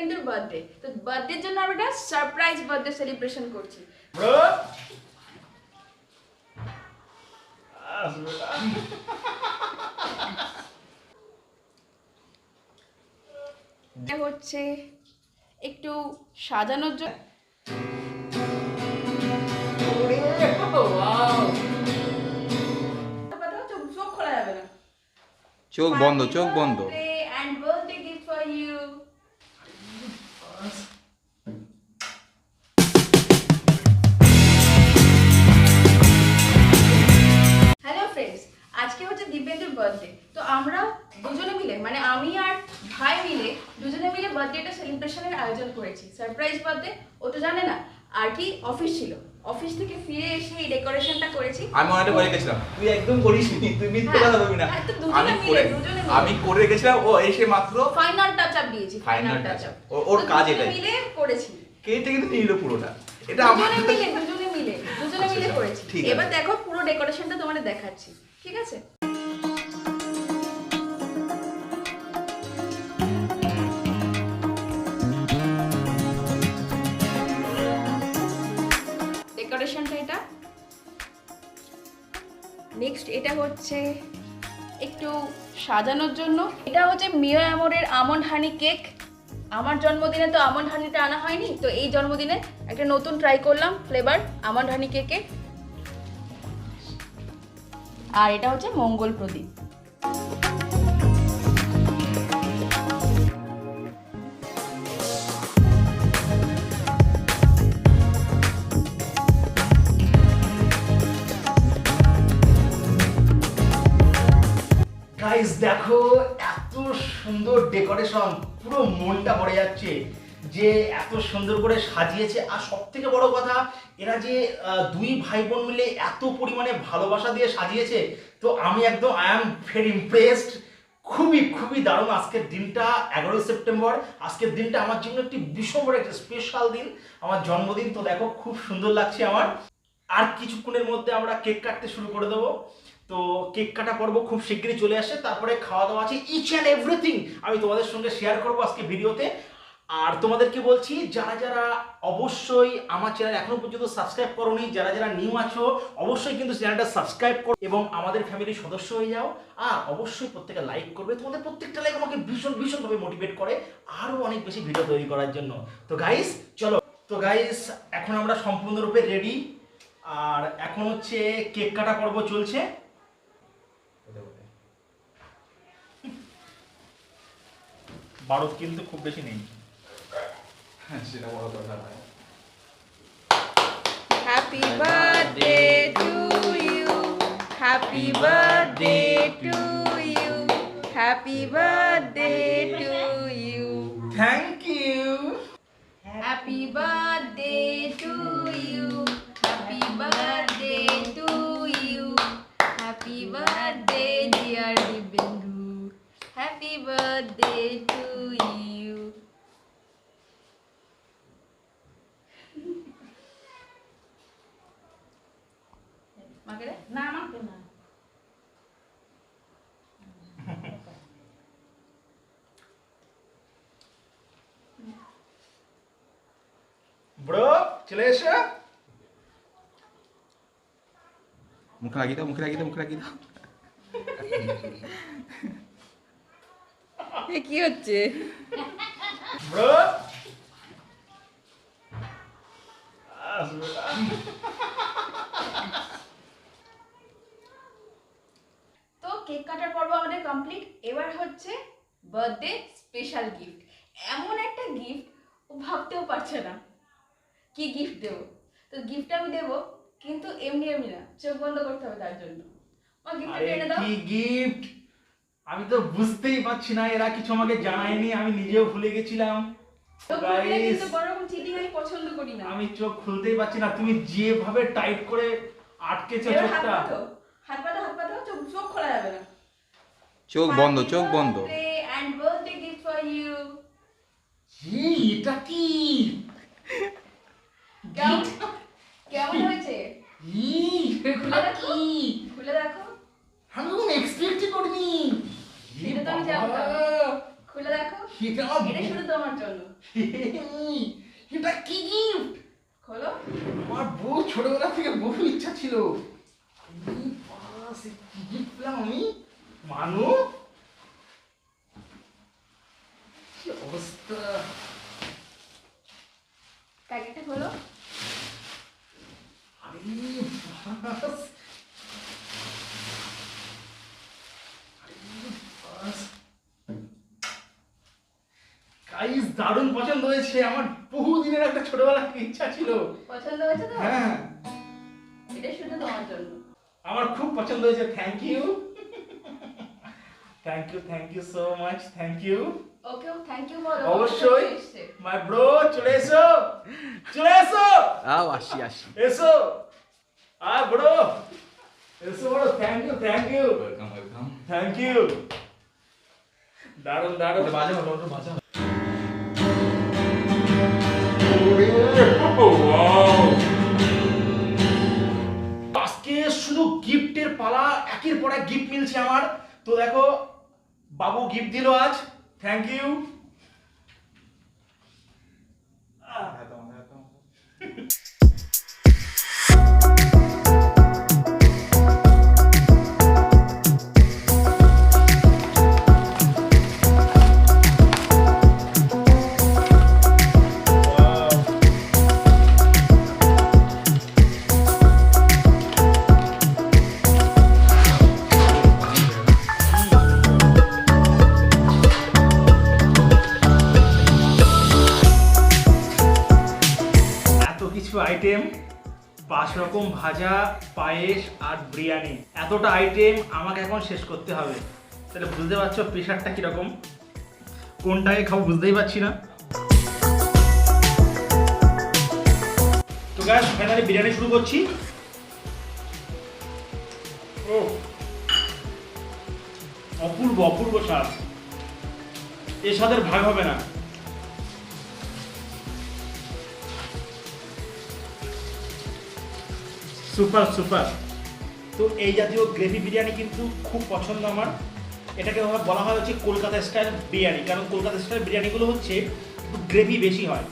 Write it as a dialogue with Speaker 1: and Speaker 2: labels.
Speaker 1: দিব্যেন্দুর birthday. তো বার্থডের জন্য আমরা একটা সারপ্রাইজ বার্থডে সেলিব্রেশন করছি। এটা হচ্ছে একটু সাজানোর জন্য। চোখ খোলা যাবে না,
Speaker 2: চোখ বন্ধ, চোখ বন্ধ।
Speaker 1: And birthday gift for you. Hello friends, আজকে হচ্ছে দিব্যেন্দুর বার্থডে। তো আমরা দুজনে মিলে, মানে আমি আর ভাই মিলে দুজনে মিলে বার্থডেটা সেলিব্রেশনের আয়োজন করেছি। সারপ্রাইজ বার্থডে, ও তো জানে না। আর কি অফিস ছিল, অফিস থেকে ফিরে এসে এই ডেকোরেশনটা করেছি।
Speaker 2: আমি অনেকটা করে গেছিলাম, তুই একদম করিসনি, তুই মিথ্যে কথা বলবি না। আমি করে গেছিলাম, ও এসে মাত্র
Speaker 1: ফাইনাল টাচ আপ দিয়েছি। ফাইনাল টাচ আপ
Speaker 2: ওর কাজ এটাই
Speaker 1: মিলে করেছি।
Speaker 2: কেটে কিন্তু নিল পুরোটা। এটা
Speaker 1: দুজনে মিলে করেছি। এবার দেখো পুরো ডেকোরেশনটা তোমাদের দেখাচ্ছি, ঠিক আছে? ডেকোরেশনটা এটা। নেক্সট এটা হচ্ছে একটু সাজানোর জন্য। এটা হচ্ছে মিও আমরের আমন্ড হানি কেক। আমার জন্মদিনে তো আমন্ড হানিটা আনা হয়নি, তো এই জন্মদিনে একটা নতুন ট্রাই করলাম ফ্লেভার আমন্ড হানি কেকে। আর এটা হচ্ছে মঙ্গল প্রদীপ।
Speaker 3: গাইস দেখো, এত সুন্দর ডেকোরেশন, পুরো মনটা ভরে যাচ্ছে যে এত সুন্দর করে সাজিয়েছে। আর সব থেকে বড় কথা, এরা যে দুই ভাই বোন মিলে এত পরিমাণে ভালোবাসা দিয়ে সাজিয়েছে, তো আমি একদম আই এম ভেরি ইমপ্রেসড। খুবই খুবই দারুণ। আজকের দিনটা 11 সেপ্টেম্বর, আজকের দিনটা আমার জন্য একটি ভীষণ বড় একটা স্পেশাল দিন, আমার জন্মদিন। তো দেখো খুব সুন্দর লাগছে আমার। আর কিছুক্ষণের মধ্যে আমরা কেক কাটতে শুরু করে দেবো। তো কেক কাটা পর্ব খুব শীঘ্রই চলে আসে, তারপরে খাওয়া দাওয়া আছে, ইচ অ্যান্ড এভরিথিং আমি তোমাদের সঙ্গে শেয়ার করবো আজকে ভিডিওতে। আর তোমাদেরকে বলছি, যারা যারা অবশ্যই আমার চ্যানেল এখনো পর্যন্ত সাবস্ক্রাইব করোনি, যারা যারা নিউ আছো, অবশ্যই কিন্তু চ্যানেলটা সাবস্ক্রাইব করো এবং আমাদের ফ্যামিলির সদস্য হয়ে যাও। আর অবশ্যই প্রত্যেকে লাইক করবে। তোমাদের প্রত্যেকটা লাইক আমাকে ভীষণভাবে মোটিভেট করে আরও অনেক বেশি ভিডিও তৈরি করার জন্য। তো গাইস চলো। তো গাইস এখন আমরা সম্পূর্ণরূপে রেডি। আর এখন হচ্ছে কেক কাটা পর্ব চলছে। বারুদ কিন্তু খুব বেশি নেই।
Speaker 2: সেটা বড় কথা নয়।
Speaker 1: Happy birthday to you, happy birthday to you, happy birthday to you,
Speaker 3: thank you.
Speaker 1: Happy birthday to you, happy birthday to you, happy birthday dear Dibyendu, happy birthday to you. মাকে রে? না মাকে না।
Speaker 3: ব্রো চলে এসো।
Speaker 2: মুখে লাগিয়ে দাও, মুখে লাগিয়ে দাও, মুখে লাগিয়ে দাও।
Speaker 1: এ কি হচ্ছে?
Speaker 3: ব্রো
Speaker 1: তো কেক কাটার পর্ব আমাদের কমপ্লিট। এবার হচ্ছে বার্থডে স্পেশাল গিফট। এমন একটা গিফট ও ভাবতেও পারছে না কি গিফট দেব। তো গিফট আমি দেব, কিন্তু এমনি না, চোখ বন্ধ করতে হবে তার জন্য। মা গিফটটা এনে দাও।
Speaker 3: কি গিফট আমি তো বুঝতেই পারছি না, এরা কিছু আমাকে জানায়নি, আমি নিজেও ভুলে গেছিলাম।
Speaker 1: কিন্তু বড়রকম চিটিং আমি পছন্দ করি না।
Speaker 3: আমি চোখ খুলতেই পারছি না, তুমি যেভাবে টাইট করে আটকেছো চোখটা।
Speaker 1: হাত পাতো, চোখ খোলা যাবে না।
Speaker 2: চোখ বন্ধ, চোখ বন্ধ।
Speaker 1: And birthday gift for you.
Speaker 3: এটা কি?
Speaker 1: কেমন হয়েছে? খুলে দেখো।
Speaker 3: আমি কোনো এক্সপেক্টই করিনি।
Speaker 1: সেটা তো আমি জানতাম। খুলে দেখো। এটা শুধু তোমার জন্য।
Speaker 3: এটা কি গিফট?
Speaker 1: খোলো।
Speaker 3: আমার বউ ছোটবেলা থেকে বহু ইচ্ছা ছিল, কি গিফট পেলাম আমি। মানু, কি অবস্থা।
Speaker 1: প্যাকেটটা খোলো।
Speaker 3: গাইস দারুণ পছন্দ হয়েছে, আমার বহুদিনের একটা ছোটবেলা থেকে ইচ্ছা ছিল।
Speaker 1: পছন্দ হয়েছে তো?
Speaker 3: হ্যাঁ,
Speaker 1: এটা শুধু তোমার জন্য।
Speaker 3: আমার খুব পছন্দ হয়েছে। Thank you, thank you so much, thank you.
Speaker 1: Okay, thank you বলো।
Speaker 3: অবশ্যই মাই ব্রো, চলে এসো, চলে এসো।
Speaker 2: আসি
Speaker 3: এসো ব্রো, এসো বড়। Thank you,
Speaker 2: welcome welcome.
Speaker 3: Thank you. দারুণ দারুণ।
Speaker 2: বাজা হলো, বাজা।
Speaker 3: আজকে শুধু গিফটের পালা, একের পর এক গিফট মিলছে আমার। তো দেখো, বাবু গিফট দিল আজ। Thank you. আইটেম, 5 রকম ভাজা, পায়েস আর বিরিয়ানি, এতটা আইটেম আমাকে এখন শেষ করতে হবে। তাহলে বুঝতে পারছো প্রেশারটা কিরকম, কোনটাকে খাবো বুঝতেই পারছি না। তো গাইস ফাইনালি বিরিয়ানি শুরু করছি। ও অপূর্ব অপূর্ব স্বাদ, এর স্বাদের ভাগ হবে না। Super super. তো এই জাতীয় গ্রেভি বিরিয়ানি কিন্তু খুব পছন্দ আমার। এটাকে বলা হয় হচ্ছে কলকাতা স্টাইল বিরিয়ানি, কারণ কলকাতা স্টাইল বিরিয়ানিগুলো হচ্ছে একটু গ্রেভি বেশি হয়।